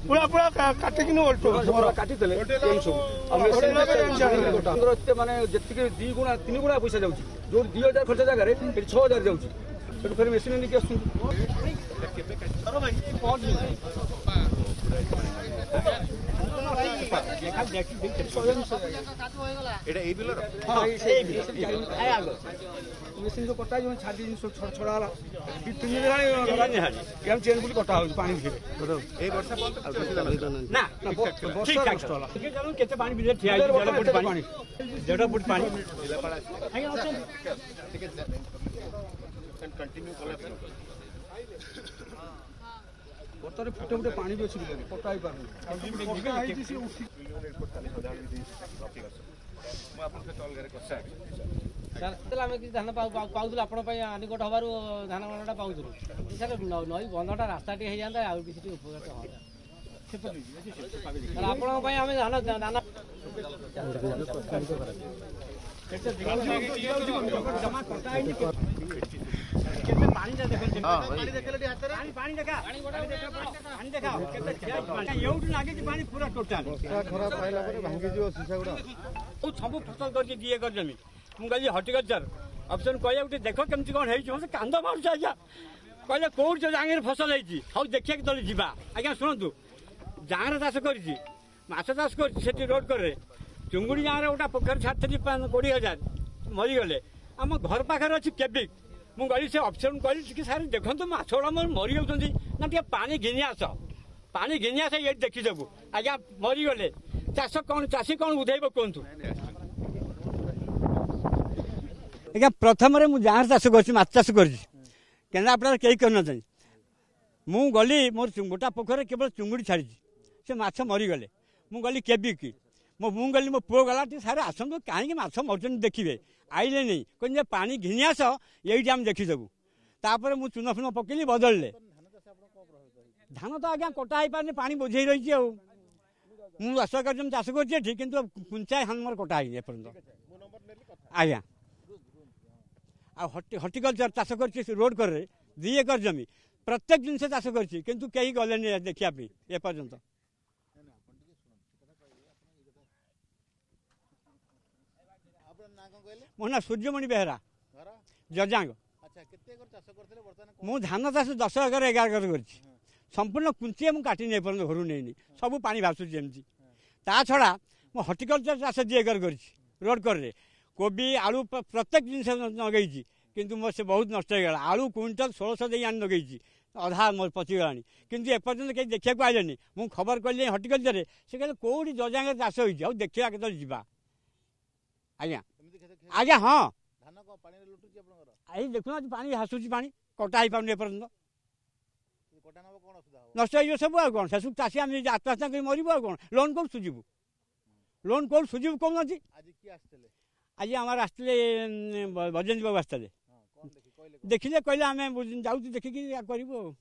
पूरा पूरा काटिक काटी माने जी 2 गुणा 3 गुणा पैसा जाऊँ जो 2000 खर्च जगह 6000 जाऊँ फिर मेसीन लेके मेसीन जो कटा छाड़ी छड़ा चेन बुली कटा हो पानी केते पानी भितर ठिया 1.5 फुट पानी 1.5 फुट पानी बर्तमान फुटे फुटे पानी भी अच्छी कटा ही पार धान पाऊल आप आनिकट हबार धान गणटा पाऊल सर नई बंधटा रास्ता टे जाता आउ किसी उपकार आपण धान दाना सब फसल करके दिए कर जमी मुझे हर्टिकल्चर ऑप्शन कहे देख केमती कौन है कांद मारूँ आज्ञा कहले कौट जांगे फसल होती हाँ देखिए तले जावा आज्ञा शुणु जांगे चाष कर माछ चाष कर रोड कर चुंगुड़ी गाँव गोटा पोखर छाड़ी 20,000 मरीगले आम घर पाखे अच्छी केबिक मुझे से ऑप्शन कहली सारे देखो माछ गुड़ा मोर मरी जाऊँगी ना टे पानी घिनी आस ये देखीदेबू आज्ञा मरीगले चाष कौन चाषी कौन बुझेब कहतु आज्ञा प्रथम जहाँ चाष कर चाष कर केन्द्रापड़ा कहीं करना मु गली मोर गोटा पोखर केवल चुंगुड़ी छाड़ी से माछ मरीगले मुझे गली केबिक मु गली मो पुओ गला सारे आसतु कहीं माछ मरुन देखिए आइले नहीं कहते पानी घिनी आस यही आम देखीदेबू तापर मु चून फुन पकईली बदलले धान तो आज्ञा कटा हो पारे पानी बोझे रही मुझे 10 एकर चाष कर कुंचाए धान मोर कटा है आज्ञा हर्टिकल्चर चाष कर रोड कर 2 एकर जमी प्रत्येक जिनस चाष कर कहीं गले देखा ए पर्यंत मो ना सूर्यमणि बेहरा जजांग मु धान चाष 10 एकर 11 एकर कर संपूर्ण कुंचे मुझे काटी नहीं पर्यटन घर नहीं सब पानी भासुची एमती ता छड़ा मो हर्टिकल्चर चाष 2 एकर कर रोड कर कोबी आलू प्रत्येक जिनस लगे किंतु मोर से बहुत नष्ट हो गला आलू क्विंटल 1600 दे आनी लगे अधा मोर पचिगला किंतु एपर्यंत कहीं देखा आइले मुझे खबर कली हर्टिकल्चर से कहते कौटी जजांगे चाष हो देखा के जा आज्ञा आज्ञा हाँ आई देखुना पानी भासुची पानी कटा हो पारे एपर्यंत नष्ट हो सब आ कौन शेष चाषी आम आत्महत्या कर मरबू आ कौन लोन कौन सुझीबू कौन आज आम आसते बजेन्द्र बाबू आसते देखिले कहले आम जाऊँ देखिकी करूँ